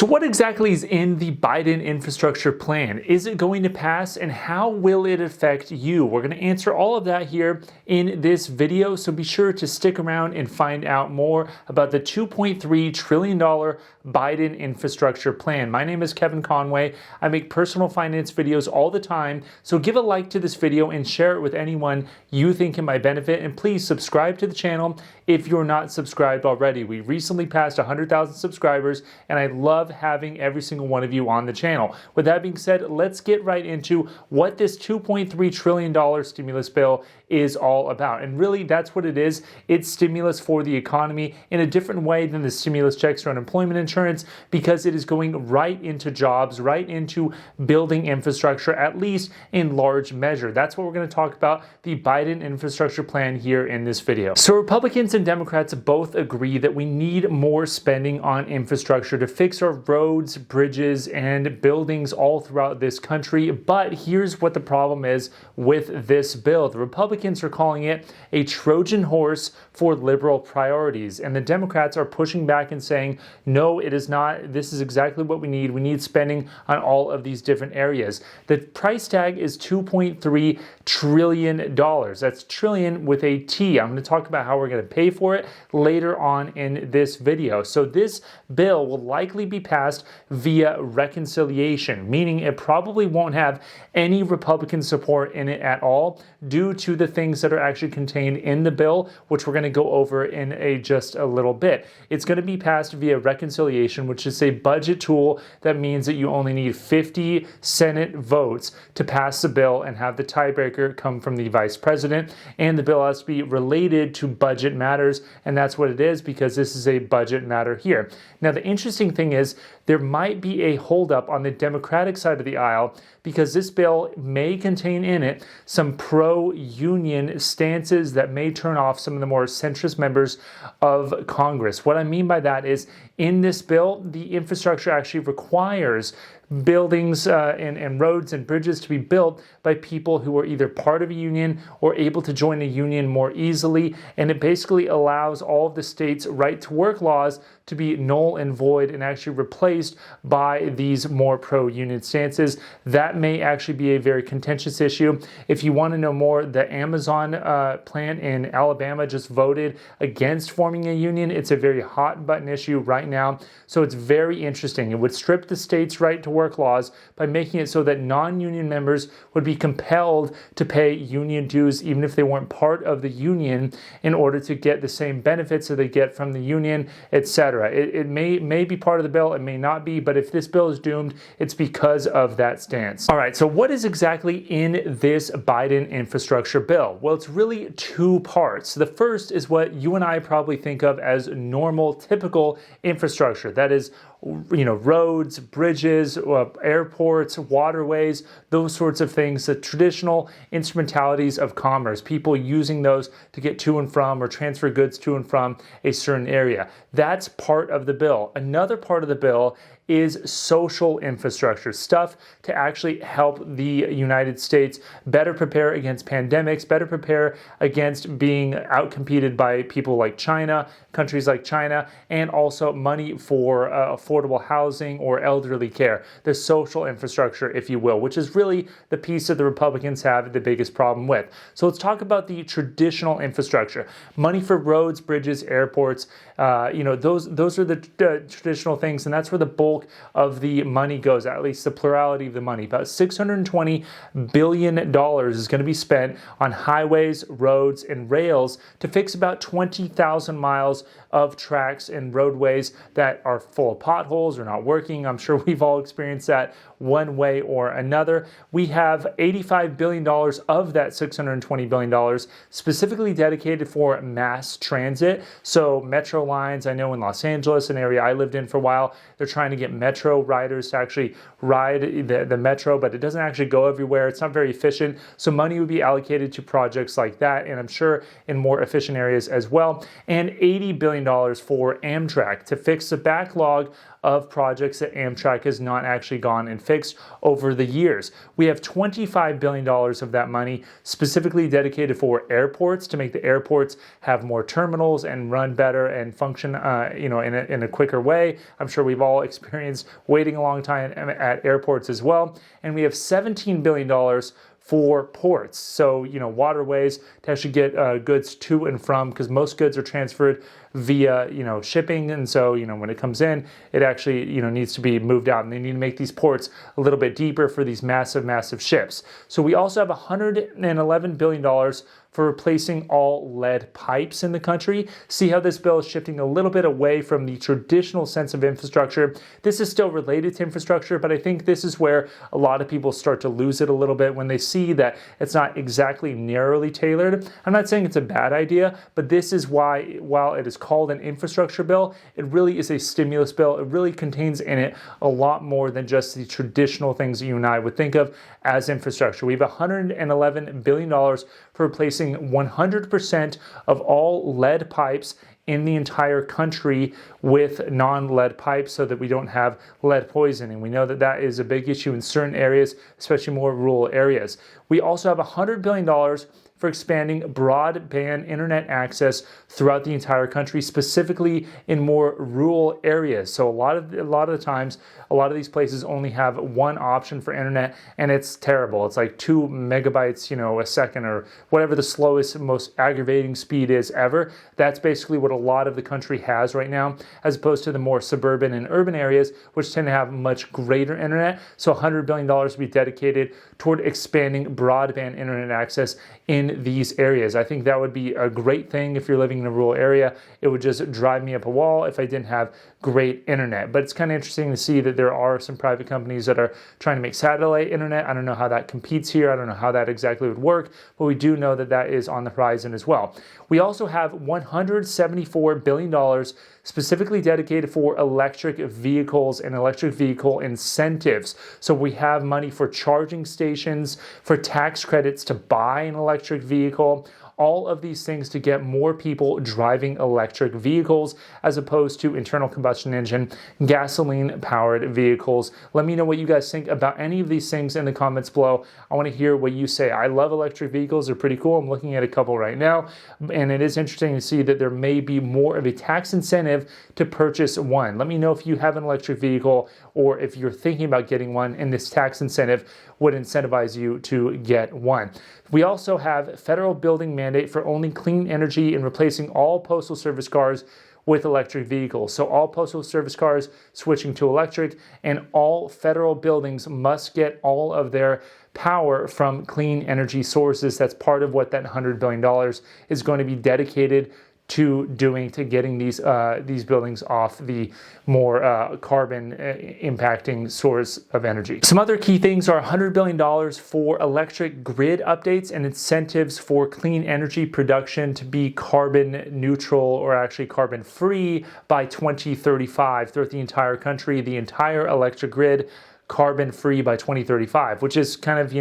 So what exactly is in the Biden infrastructure plan? Is it going to pass, and how will it affect you? We're going to answer all of that here in this video, so be sure to stick around and find out more about the $2.3 trillion Biden infrastructure plan. My name is Kevin Conway. I make personal finance videos all the time, so give a like to this video and share it with anyone you think it might benefit, and please subscribe to the channel if you're not subscribed already. We recently passed 100,000 subscribers, and I love having every single one of you on the channel. With that being said, let's get right into what this $2.3 trillion stimulus bill is all about. And really, that's what it is. It's stimulus for the economy in a different way than the stimulus checks or unemployment insurance, because it is going right into jobs, right into building infrastructure, at least in large measure. That's what we're going to talk about, the Biden infrastructure plan, here in this video. So Republicans and Democrats both agree that we need more spending on infrastructure to fix our roads, bridges, and buildings all throughout this country. But here's what the problem is with this bill. The Republicans are calling it a Trojan horse for liberal priorities, and the Democrats are pushing back and saying, no, it is not. This is exactly what we need. We need spending on all of these different areas. The price tag is $2.3 trillion. That's trillion with a T. I'm going to talk about how we're going to pay for it later on in this video. So this bill will likely be passed via reconciliation, meaning it probably won't have any Republican support in it at all, due to the things that are actually contained in the bill, which we're going to go over in just a little bit. It's going to be passed via reconciliation, which is a budget tool that means that you only need 50 Senate votes to pass the bill and have the tiebreaker come from the vice president. And the bill has to be related to budget matters, and that's what it is, because this is a budget matter here. Now, the interesting thing is there might be a holdup on the Democratic side of the aisle, because this bill may contain in it some pro-union stances that may turn off some of the more centrist members of Congress. What I mean by that is, in this bill, the infrastructure actually requires buildings and roads and bridges to be built by people who are either part of a union or able to join a union more easily. And it basically allows all of the states' right to work laws to be null and void and actually replaced by these more pro-union stances. That may actually be a very contentious issue. If you want to know more, the Amazon plant in Alabama just voted against forming a union. It's a very hot button issue right now. So it's very interesting. It would strip the states' right to work laws by making it so that non-union members would be compelled to pay union dues even if they weren't part of the union, in order to get the same benefits that they get from the union, etc. It may be part of the bill, it may not be, but if this bill is doomed, it's because of that stance. All right, so what is exactly in this Biden infrastructure bill? Well, it's really two parts. The first is what you and I probably think of as normal, typical infrastructure. That is, roads, bridges, airports, waterways, those sorts of things, the traditional instrumentalities of commerce, people using those to get to and from or transfer goods to and from a certain area. That's part of the bill. Another part of the bill is social infrastructure, stuff to actually help the United States better prepare against pandemics, better prepare against being outcompeted by people like China, countries like China, and also money for affordable housing or elderly care, the social infrastructure, if you will, which is really the piece that the Republicans have the biggest problem with. So let's talk about the traditional infrastructure, money for roads, bridges, airports. Those are the traditional things, and that's where the bulk of the money goes, at least the plurality of the money. About $620 billion is going to be spent on highways, roads, and rails to fix about 20,000 miles of tracks and roadways that are full of potholes or not working. I'm sure we've all experienced that one way or another. We have $85 billion of that $620 billion specifically dedicated for mass transit. So metro lines, I know in Los Angeles, an area I lived in for a while, they're trying to get metro riders to actually ride the metro, but it doesn't actually go everywhere. It's not very efficient. So money would be allocated to projects like that, and I'm sure in more efficient areas as well. And $80 billion for Amtrak to fix the backlog of projects that Amtrak has not actually gone and fixed over the years. We have $25 billion of that money specifically dedicated for airports to make the airports have more terminals and run better and function in a quicker way. I'm sure we've all experienced waiting a long time at airports as well. And we have $17 billion for ports, so waterways to actually get goods to and from, because most goods are transferred via shipping, and so when it comes in, it actually needs to be moved out, and they need to make these ports a little bit deeper for these massive ships. So we also have $111 billion for replacing all lead pipes in the country. See how this bill is shifting a little bit away from the traditional sense of infrastructure. This is still related to infrastructure, but I think this is where a lot of people start to lose it a little bit when they see that it's not exactly narrowly tailored. I'm not saying it's a bad idea, but this is why, while it is called an infrastructure bill, it really is a stimulus bill. It really contains in it a lot more than just the traditional things that you and I would think of as infrastructure. We have $111 billion for replacing 100% of all lead pipes in the entire country with non-lead pipes so that we don't have lead poisoning. We know that that is a big issue in certain areas, especially more rural areas. We also have $100 billion for expanding broadband internet access throughout the entire country, specifically in more rural areas. So a lot of the times, a lot of these places only have one option for internet, and it's terrible. It's like 2 megabytes, a second, or whatever the slowest, most aggravating speed is ever. That's basically what a lot of the country has right now, as opposed to the more suburban and urban areas, which tend to have much greater internet. So $100 billion to be dedicated toward expanding broadband internet access in these areas. I think that would be a great thing if you're living in a rural area. It would just drive me up a wall if I didn't have great internet. But it's kind of interesting to see that there are some private companies that are trying to make satellite internet. I don't know how that competes here. I don't know how that exactly would work, but we do know that that is on the horizon as well. We also have $174 billion specifically dedicated for electric vehicles and electric vehicle incentives. So we have money for charging stations, for tax credits to buy an electric vehicle, all of these things to get more people driving electric vehicles as opposed to internal combustion engine, gasoline-powered vehicles. Let me know what you guys think about any of these things in the comments below. I want to hear what you say. I love electric vehicles. They're pretty cool. I'm looking at a couple right now, and it is interesting to see that there may be more of a tax incentive to purchase one. Let me know if you have an electric vehicle or if you're thinking about getting one, and this tax incentive would incentivize you to get one. We also have federal building mandate for only clean energy and replacing all postal service cars with electric vehicles. So all postal service cars switching to electric, and all federal buildings must get all of their power from clean energy sources. That's part of what that $100 billion is going to be dedicated to doing, to getting these buildings off the more carbon impacting source of energy. Some other key things are $100 billion for electric grid updates and incentives for clean energy production to be carbon neutral, or actually carbon free, by 2035 throughout the entire country, the entire electric grid carbon free by 2035, which is kind of,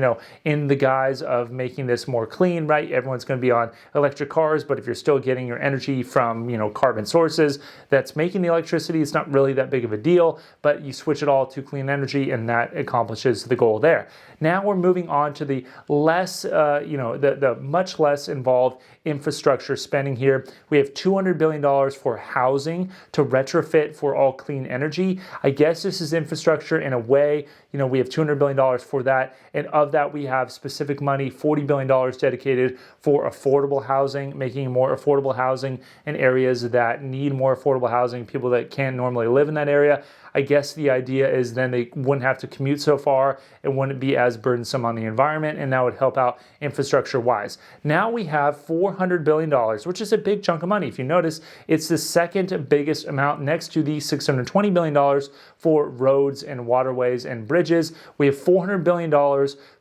in the guise of making this more clean, right? Everyone's going to be on electric cars, but if you're still getting your energy from, carbon sources that's making the electricity, it's not really that big of a deal, but you switch it all to clean energy and that accomplishes the goal there. Now we're moving on to the less, the much less involved infrastructure spending here. We have $200 billion for housing to retrofit for all clean energy. I guess this is infrastructure in a way. We have $200 billion for that. And of that, we have specific money, $40 billion dedicated for affordable housing, making more affordable housing in areas that need more affordable housing, people that can't normally live in that area. I guess the idea is then they wouldn't have to commute so far. It wouldn't be as burdensome on the environment, and that would help out infrastructure-wise. Now we have $400 billion, which is a big chunk of money. If you notice, it's the second biggest amount next to the $620 billion for roads and waterways and bridges. We have $400 billion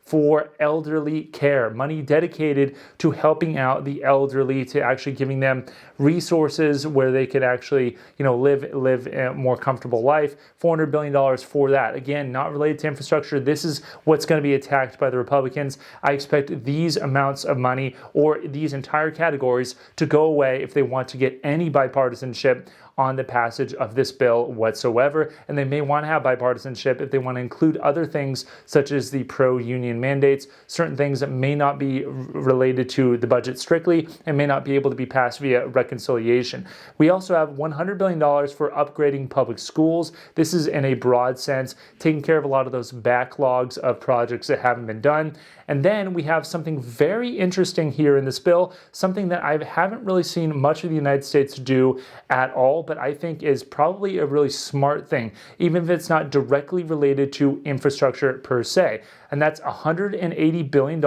for elderly care, money dedicated to helping out the elderly, to actually giving them resources where they could actually, live a more comfortable life. $400 billion for that. Again, not related to infrastructure. This is what's going to be attacked by the Republicans. I expect these amounts of money, or these entire categories, to go away if they want to get any bipartisanship on the passage of this bill whatsoever, and they may want to have bipartisanship if they want to include other things such as the pro-union mandates, certain things that may not be related to the budget strictly and may not be able to be passed via reconciliation. We also have $100 billion for upgrading public schools. This is in a broad sense, taking care of a lot of those backlogs of projects that haven't been done. And then we have something very interesting here in this bill, something that I haven't really seen much of the United States do at all, but I think is probably a really smart thing, even if it's not directly related to infrastructure per se. And that's $180 billion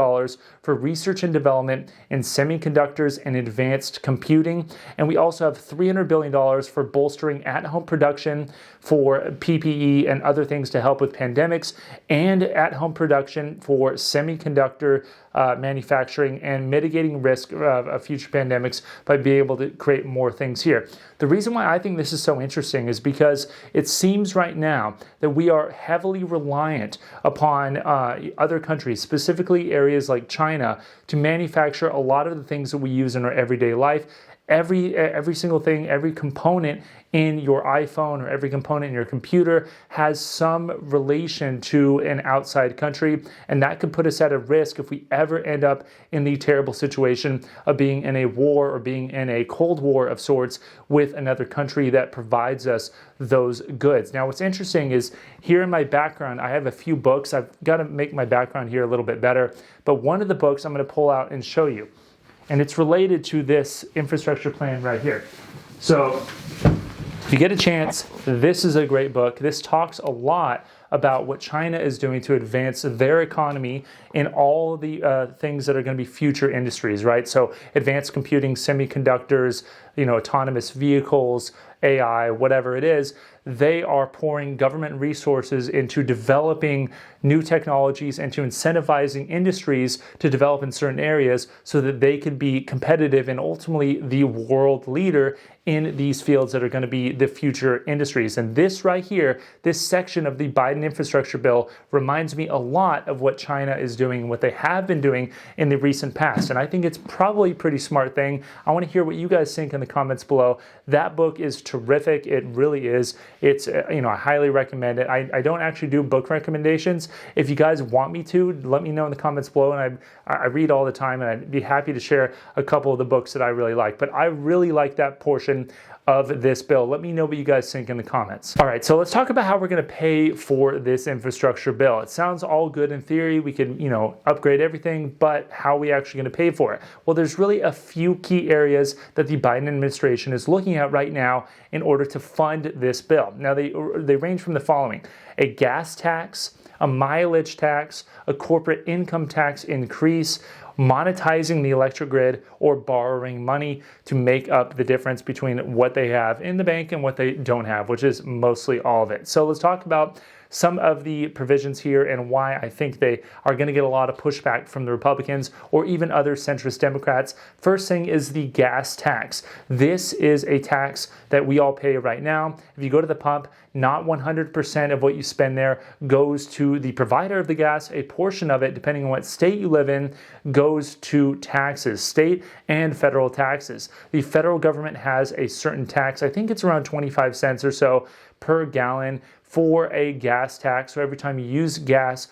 for research and development in semiconductors and advanced computing. And we also have $300 billion for bolstering at-home production for PPE and other things to help with pandemics, and at-home production for semiconductor manufacturing and mitigating risk of future pandemics by being able to create more things here. The reason why I think this is so interesting is because it seems right now that we are heavily reliant upon other countries, specifically areas like China, to manufacture a lot of the things that we use in our everyday life. Every single thing, every component in your iPhone or every component in your computer has some relation to an outside country, and that could put us at a risk if we ever end up in the terrible situation of being in a war or being in a Cold War of sorts with another country that provides us those goods. Now, what's interesting is here in my background, I have a few books. I've got to make my background here a little bit better, but one of the books I'm going to pull out and show you. And it's related to this infrastructure plan right here. So if you get a chance, this is a great book. This talks a lot about what China is doing to advance their economy in all the things that are going to be future industries, right? So advanced computing, semiconductors, autonomous vehicles, AI, whatever it is. They are pouring government resources into developing new technologies and to incentivizing industries to develop in certain areas so that they could be competitive and ultimately the world leader in these fields that are going to be the future industries. And this right here, this section of the Biden infrastructure bill reminds me a lot of what China is doing and what they have been doing in the recent past. And I think it's probably a pretty smart thing. I want to hear what you guys think in the comments below. That book is terrific. It really is. It's, I highly recommend it. I don't actually do book recommendations. If you guys want me to, let me know in the comments below. And I read all the time, and I'd be happy to share a couple of the books that I really like. But I really like that portion of this bill. Let me know what you guys think in the comments. All right, so let's talk about how we're going to pay for this infrastructure bill. It sounds all good in theory. We can, upgrade everything, but how are we actually going to pay for it? Well, there's really a few key areas that the Biden administration is looking at right now in order to fund this bill. Now, they range from the following: a gas tax, a mileage tax, a corporate income tax increase, monetizing the electric grid, or borrowing money to make up the difference between what they have in the bank and what they don't have, which is mostly all of it. So let's talk about some of the provisions here and why I think they are going to get a lot of pushback from the Republicans or even other centrist Democrats. First thing is the gas tax. This is a tax that we all pay right now. If you go to the pump, not 100% of what you spend there goes to the provider of the gas. A portion of it, depending on what state you live in, goes to taxes, state and federal taxes. The federal government has a certain tax. I think it's around 25 cents or so per gallon for a gas tax. So every time you use gas,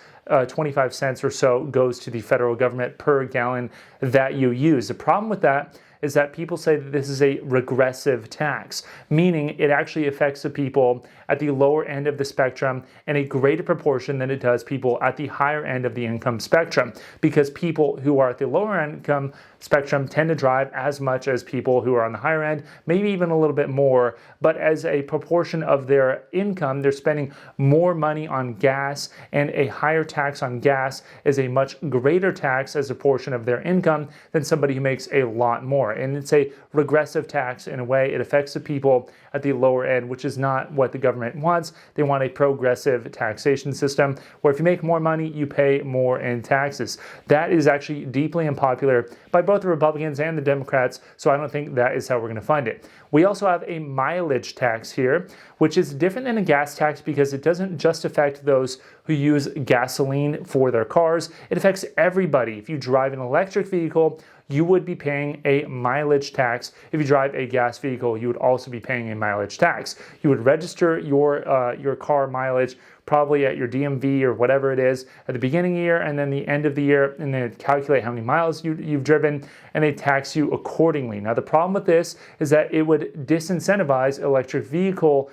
25 cents or so goes to the federal government per gallon that you use. The problem with that is that people say that this is a regressive tax, meaning it actually affects the people at the lower end of the spectrum in a greater proportion than it does people at the higher end of the income spectrum, because people who are at the lower income spectrum tend to drive as much as people who are on the higher end, maybe even a little bit more, but as a proportion of their income, they're spending more money on gas, and a higher tax on gas is a much greater tax as a portion of their income than somebody who makes a lot more. And it's a regressive tax in a way. It affects the people at the lower end, which is not what the government wants. They want a progressive taxation system where if you make more money, you pay more in taxes. That is actually deeply unpopular by both the Republicans and the Democrats, so I don't think that is how we're going to fund it. We also have a mileage tax here, which is different than a gas tax because it doesn't just affect those who use gasoline for their cars. It affects everybody. If you drive an electric vehicle, you would be paying a mileage tax. If you drive a gas vehicle, you would also be paying a mileage tax. You would register your car mileage probably at your DMV or whatever it is at the beginning of the year, and then the end of the year, and then calculate how many miles you've driven, and they tax you accordingly. Now, the problem with this is that it would disincentivize electric vehicle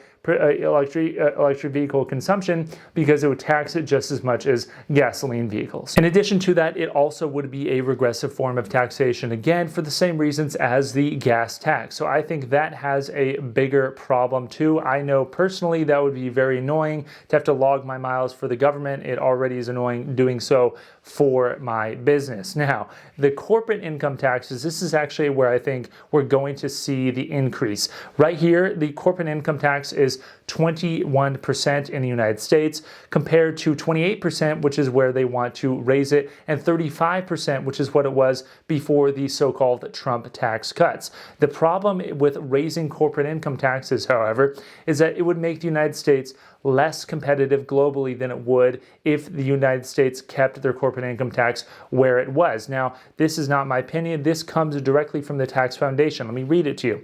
consumption because it would tax it just as much as gasoline vehicles. In addition to that, it also would be a regressive form of taxation, again, for the same reasons as the gas tax. So I think that has a bigger problem too. I know personally that would be very annoying to have to log my miles for the government. It already is annoying doing so for my business. Now, the corporate income taxes, this is actually where I think we're going to see the increase. Right here, the corporate income tax is 21% in the United States compared to 28%, which is where they want to raise it, and 35%, which is what it was before the so-called Trump tax cuts. The problem with raising corporate income taxes, however, is that it would make the United States less competitive globally than it would if the United States kept their corporate income tax where it was. Now, this is not my opinion. This comes directly from the Tax Foundation. Let me read it to you.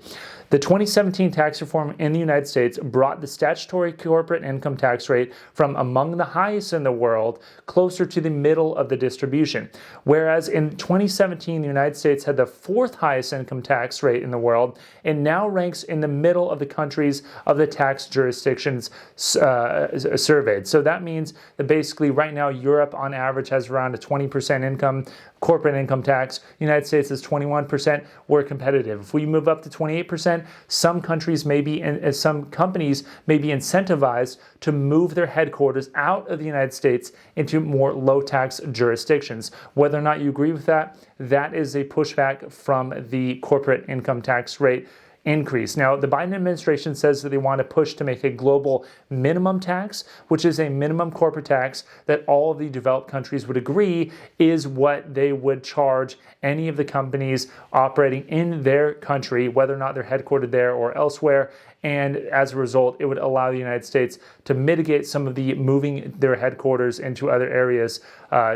The 2017 tax reform in the United States brought the statutory corporate income tax rate from among the highest in the world closer to the middle of the distribution. Whereas in 2017, the United States had the fourth highest income tax rate in the world and now ranks in the middle of the countries of the tax jurisdictions surveyed. So that means that basically right now Europe on average has around a 20% corporate income tax. The United States is 21%. We're competitive. If we move up to 28%, some companies may be incentivized to move their headquarters out of the United States into more low tax jurisdictions. Whether or not you agree with that, that is a pushback from the corporate income tax rate increase. Now, the Biden administration says that they want to push to make a global minimum tax, which is a minimum corporate tax that all of the developed countries would agree is what they would charge any of the companies operating in their country, whether or not they're headquartered there or elsewhere. And as a result, it would allow the United States to mitigate some of the moving their headquarters into other areas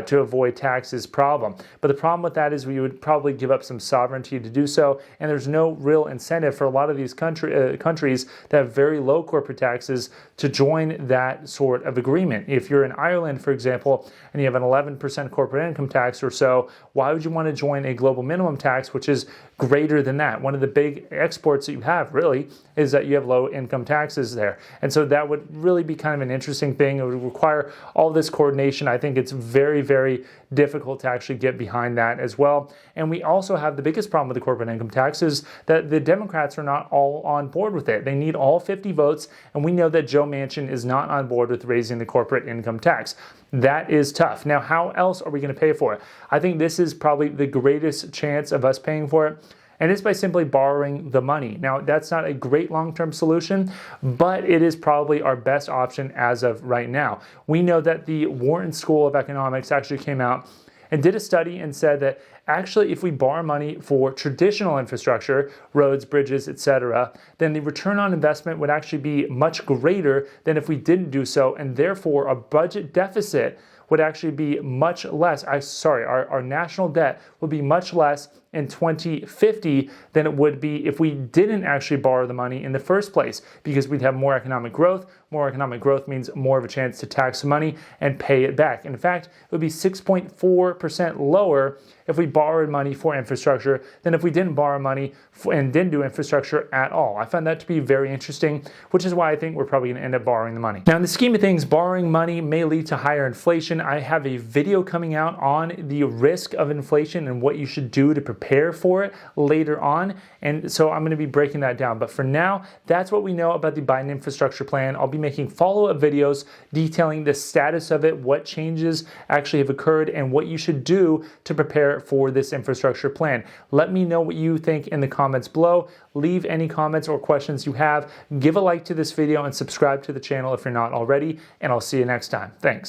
to avoid taxes problem. But the problem with that is we would probably give up some sovereignty to do so, and there's no real incentive for a lot of these countries that have very low corporate taxes to join that sort of agreement. If you're in Ireland, for example, and you have an 11% corporate income tax or so, why would you want to join a global minimum tax, which is greater than that? One of the big exports that you have really is that you have low income taxes there. And so that would really be kind of an interesting thing. It would require all this coordination. I think it's very, very difficult to actually get behind that as well. And we also have the biggest problem with the corporate income tax is that the Democrats are not all on board with it. They need all 50 votes, and we know that Joe Manchin is not on board with raising the corporate income tax. That is tough. Now, how else are we going to pay for it? I think this is probably the greatest chance of us paying for it, and it's by simply borrowing the money. Now, that's not a great long-term solution, but it is probably our best option as of right now. We know that the Wharton School of Economics actually came out and did a study and said that actually if we borrow money for traditional infrastructure, roads, bridges, etc., then the return on investment would actually be much greater than if we didn't do so, and therefore a budget deficit would actually be much less. Our national debt would be much less in 2050 than it would be if we didn't actually borrow the money in the first place, because we'd have more economic growth. More economic growth means more of a chance to tax the money and pay it back. In fact, it would be 6.4% lower if we borrowed money for infrastructure than if we didn't borrow money and didn't do infrastructure at all. I found that to be very interesting, which is why I think we're probably going to end up borrowing the money. Now, in the scheme of things, borrowing money may lead to higher inflation. I have a video coming out on the risk of inflation and what you should do to prepare for it later on. And so I'm going to be breaking that down. But for now, that's what we know about the Biden infrastructure plan. I'll be making follow-up videos detailing the status of it, what changes actually have occurred, and what you should do to prepare for this infrastructure plan. Let me know what you think in the comments below. Leave any comments or questions you have. Give a like to this video and subscribe to the channel if you're not already, and I'll see you next time. Thanks.